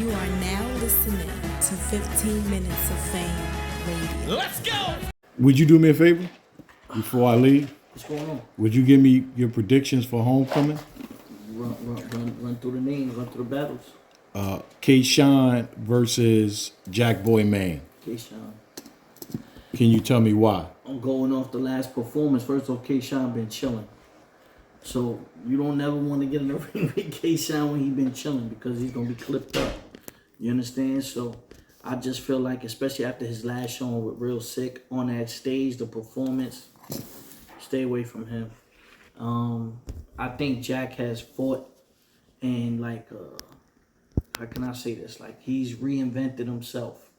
You are now listening to 15 Minutes of Fame Radio. Let's go! Would you do me a favor before I leave? What's going on? Would you give me your predictions for homecoming? Run through the names, run through the battles. K-Shine versus Jack Boy Maine. K-Shine. Can you tell me why? I'm going off the last performance. First off, K-Shine been chilling. So you don't never want to get in the ring with K-Shine when he been chilling because he's going to be clipped up. You understand? So I just feel like, especially after his last show with Real Sick on that stage, the performance, stay away from him. I think Jack has fought and how can I say this? Like, he's reinvented himself.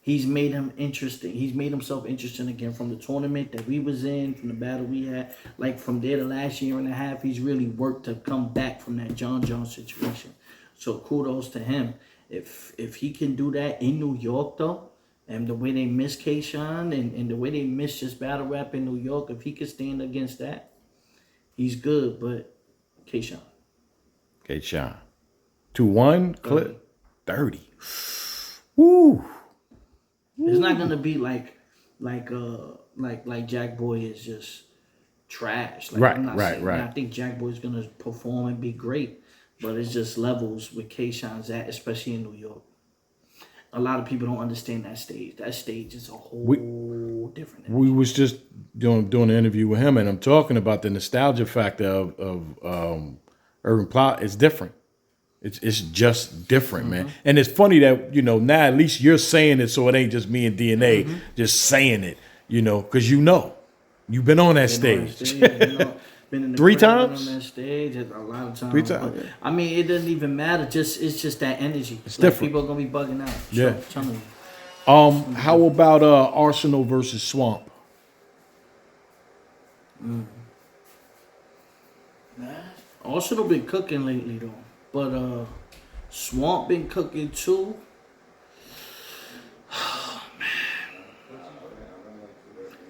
He's made him interesting. He's made himself interesting again from the tournament that we was in, from the battle we had. Like, from there the last year and a half, he's really worked to come back from that John situation. So kudos to him. If he can do that in New York, though, and the way they miss K-Shine and the way they miss just battle rap in New York, if he could stand against that, he's good. But K-Shine. K-Shine. 2-1 clip. 30. Woo. It's not gonna be like Jack Boy is just trash. Like, Right, I'm not right, saying right. that. I think Jack Boy's gonna perform and be great, but it's just levels with K-Shine's at, especially in New York. A lot of people don't understand that stage. That stage is a whole different. We was just doing an interview with him, and I'm talking about the nostalgia factor of Urban Plot. It's different. It's just different, man. And it's funny that, now at least you're saying it, so it ain't just me and DNA just saying it, because you've been on that stage. Been in the 3 crowd, times? been on that stage a lot of times. 3 times. But, I mean, it doesn't even matter. It's just that energy. It's different. People are gonna be bugging out. Yeah. So, telling you. How about Arsenal versus Swamp? Arsenal been cooking lately though, but Swamp been cooking too.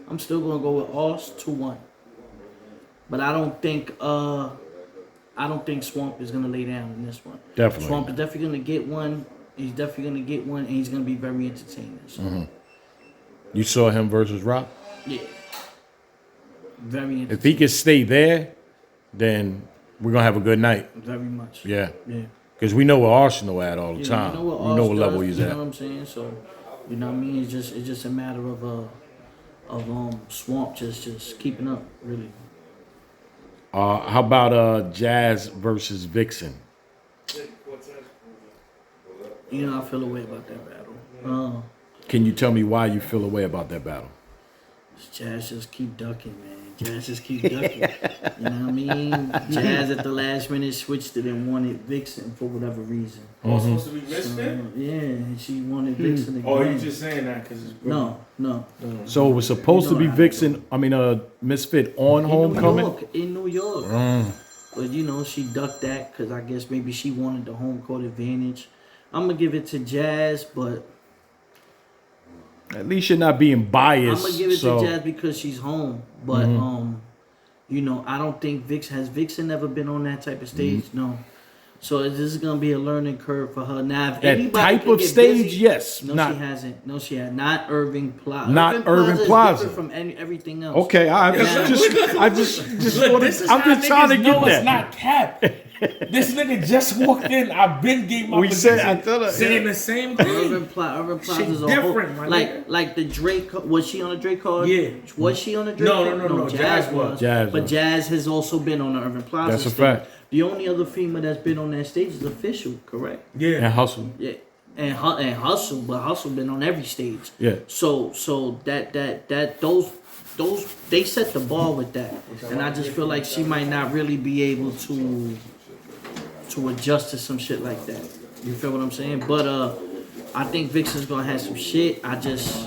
I'm still gonna go with Ars 2-1, but I don't think Swamp is gonna lay down in this one. Definitely. Swamp is definitely gonna get one. He's definitely gonna get one, and he's gonna be very entertaining. So. You saw him versus Rock? Yeah, very entertaining. If he can stay there, then we're going to have a good night. Very much. Yeah. Yeah. Because we know where Arsenal at all the time. You know what, we know what level he's you at. know what I'm saying? So, you know what I mean? It's just a matter of Swamp just keeping up, really. How about Jazz versus Vixen? You know, I feel a way about that battle. Can you tell me why you feel a way about that battle? Jazz just keep ducking, man. Jazz just keep ducking. You know what I mean? Jazz at the last minute switched it and wanted Vixen for whatever reason. Oh, it's supposed to be Misfit? Yeah, and she wanted Vixen again. Oh, you just saying that because it's No. So it was supposed to be Vixen, Misfit on Homecoming? In New York. But, she ducked that because I guess maybe she wanted the home court advantage. I'm going to give it to Jazz, but... At least you're not being biased. I'm going to give it to Jazz because she's home. But, I don't think Vixen never been on that type of stage? No. So this is going to be a learning curve for her. Now, if that type of stage, busy, yes. No, she hasn't. No, she hasn't. Not Irving Plaza. Not Irving Plaza. Is different from everything else. Okay, I'm just trying to get that. It's not cap. This nigga just walked in. I've been gave my position. Saying the same thing. Urban Plaza is a different, whole, my like the Drake. Was she on a Drake card? Yeah. Was she on a Drake card? No. Jazz was. But Jazz has also been on the Urban Plaza. That's a stage. fact. The only other female that's been on that stage is Official, correct? Yeah. And Hustle. Yeah. And Hustle, but Hustle been on every stage. Yeah. So those they set the bar with that, and I just feel like she might not really be able to adjust to some shit like that. You feel what I'm saying? But I think Vixen's gonna have some shit. I just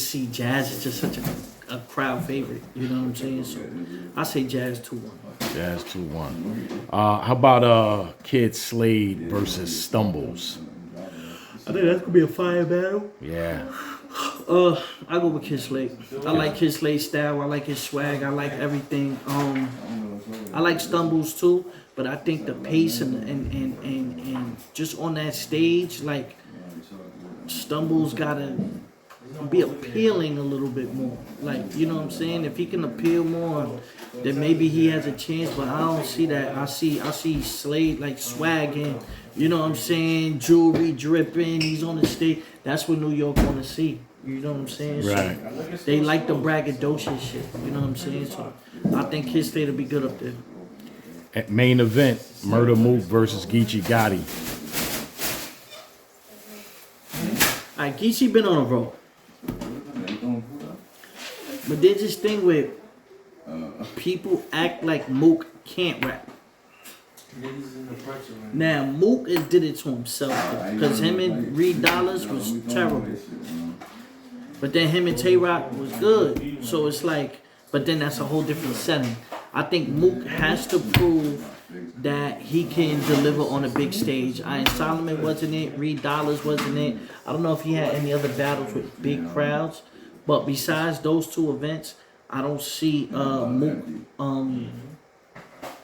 see Jazz as just such a crowd favorite. You know what I'm saying? So I say Jazz 2-1. Jazz 2-1. How about Kid Slade versus Stumbles? I think that's gonna be a fire battle. Yeah. I go with Kid Slade. I like Kid Slade's style. I like his swag. I like everything. I like Stumbles too, But I think the pace and just on that stage, like, Stumble's gotta be appealing a little bit more. Like, you know what I'm saying? If he can appeal more, then maybe he has a chance. But I don't see that. I see Slade like swagging. You know what I'm saying? Jewelry dripping. He's on the stage. That's what New York want to see. You know what I'm saying? Right. So they like the braggadocious shit. You know what I'm saying? So I think his state will be good up there. At main event, Murder Mook versus Geechee Gotti. All right, Geechee been on a roll. But there's this thing where people act like Mook can't rap. Now, Mook did it to himself because him and Reed Dollars was terrible. But then him and Tay-Rock was good. So it's like, but then that's a whole different setting. I think Mook has to prove that he can deliver on a big stage. Iron Solomon wasn't it. Reed Dollars wasn't it. I don't know if he had any other battles with big crowds. But besides those two events, I don't see Mook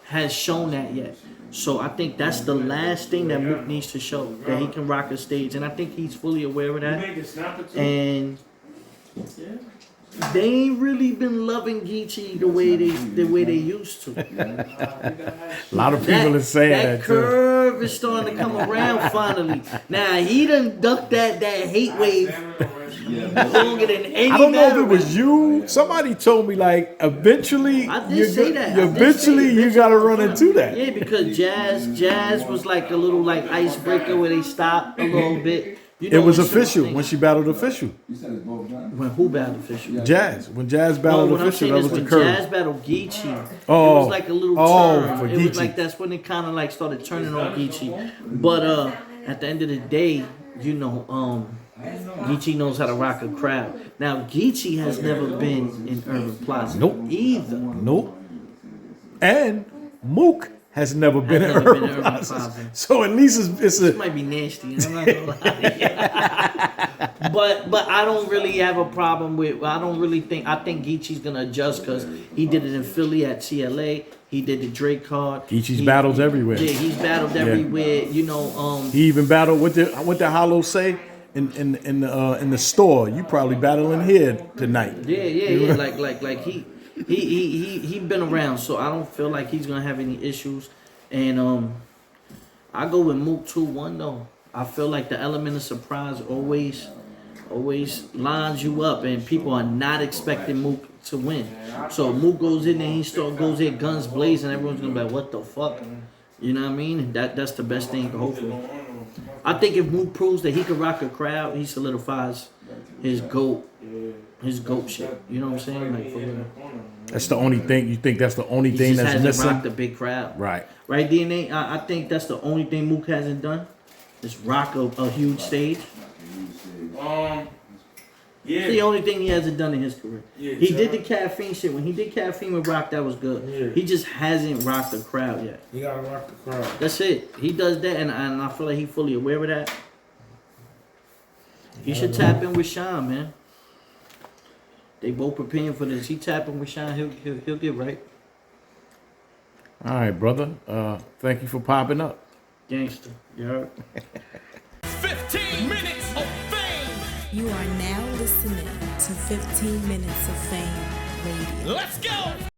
has shown that yet. So I think that's the last thing that Mook needs to show, that he can rock a stage. And I think he's fully aware of that. And they ain't really been loving Geechee the way they used to. A lot of people are saying that too. Curve is starting to come around finally. Now he done ducked that hate wave longer than any. I don't know if it was you. Somebody told me like eventually. I did say that. Eventually you gotta run into that. Yeah, because Jazz was like a little like icebreaker where they stopped a little bit. You know, it was official when she battled official. When who battled official? Jazz. When Jazz battled official, that was the curve. When Jazz battled Geechee, it was like a little turn. For it Geechee. was like that's when it kind of like started turning on Geechee. But at the end of the day, you know, Geechee knows how to rock a crowd. Now Geechee has never been in Urban Plaza. Nope. Either. Nope. And Mook has never been in Urban Plaza. So at least it's a... This might be nasty. I'm not gonna lie. But I don't really have a problem with. I think Geechee's gonna adjust because he did it in Philly at CLA. He did the Drake card. Geechee's battles everywhere. Yeah, he's battled everywhere. You know. He even battled what the Hollow say in the store. You probably battling here tonight. Yeah. Like he been around, so I don't feel like he's gonna have any issues. And I go with Mook 2-1 though. I feel like the element of surprise always lines you up, and people are not expecting Mook to win. So Mook goes in there, goes in guns blazing, everyone's gonna be like, what the fuck? You know what I mean? That's the best thing to hope for. I think if Mook proves that he can rock a crowd, he solidifies his GOAT shit. You know what I'm saying? Like, for real. That's the only thing. You think that's the only thing that's missing? He rocked the big crowd. Right, DNA. I think that's the only thing Mook hasn't done. Is rock a huge stage. Yeah. It's the only thing he hasn't done in his career. Yeah, he did the caffeine shit. When he did caffeine with Rock, that was good. Yeah. He just hasn't rocked the crowd yet. You gotta rock the crowd. That's it. He does that, and I feel like he's fully aware of that. He should tap in with Sean, man. They both preparing for this. He tapping with Sean, he'll get right. All right, brother. Thank you for popping up. Gangster. You heard? 15 minutes of fame. You are now listening to 15 Minutes of Fame Radio. Let's go.